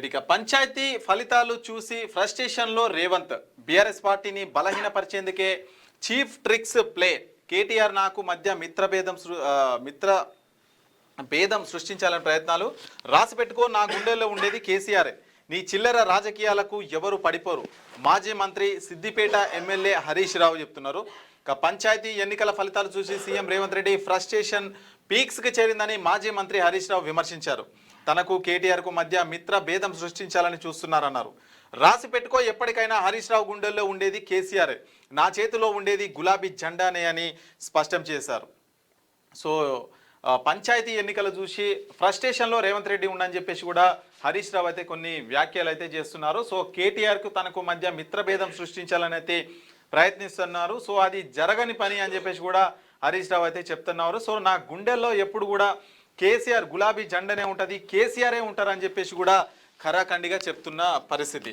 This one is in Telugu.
రైట్ ఇక పంచాయతీ ఫలితాలు చూసి ఫ్రస్ట్రేషన్లో రేవంత్ బీఆర్ఎస్ పార్టీని బలహీనపరిచేందుకే చీఫ్ ట్రిక్స్ ప్లే కేటీఆర్ నాకు మధ్య మిత్ర భేదం సృష్టించాలని ప్రయత్నాలు రాసి పెట్టుకో నా గుండెల్లో ఉండేది కేసీఆర్ నీ చిల్లర రాజకీయాలకు ఎవరు పడిపోరు మాజీ మంత్రి సిద్దిపేట ఎమ్మెల్యే హరీష్ రావు చెప్తున్నారు ఇక పంచాయతీ ఎన్నికల ఫలితాలు చూసి సీఎం రేవంత్ రెడ్డి ఫ్రస్ట్రేషన్ పీక్స్కి చేరిందని మాజీ మంత్రి హరీష్ రావు విమర్శించారు తనకు కేటీఆర్కు మధ్య మిత్ర భేదం సృష్టించాలని చూస్తున్నారన్నారు రాసి పెట్టుకో ఎప్పటికైనా హరీష్ రావు గుండెల్లో ఉండేది కేసీఆర్ నా చేతిలో ఉండేది గులాబీ జెండానే అని స్పష్టం చేశారు సో పంచాయతీ ఎన్నికలు చూసి ఫ్రస్ట్రేషన్లో రేవంత్ రెడ్డి ఉండని చెప్పేసి కూడా హరీష్ రావు అయితే కొన్ని వ్యాఖ్యలు అయితే చేస్తున్నారు సో కేటీఆర్కు తనకు మధ్య మిత్రభేదం సృష్టించాలని అయితే ప్రయత్నిస్తున్నారు సో అది జరగని పని అని చెప్పేసి కూడా హరీష్ రావు అయితే చెప్తున్నారు సో నా గుండెల్లో ఎప్పుడు కూడా కేసీఆర్ గులాబీ జెండనే ఉంటుంది కేసీఆరే ఉంటారని చెప్పేసి కూడా ఖరాఖండిగా చెప్తున్న పరిస్థితి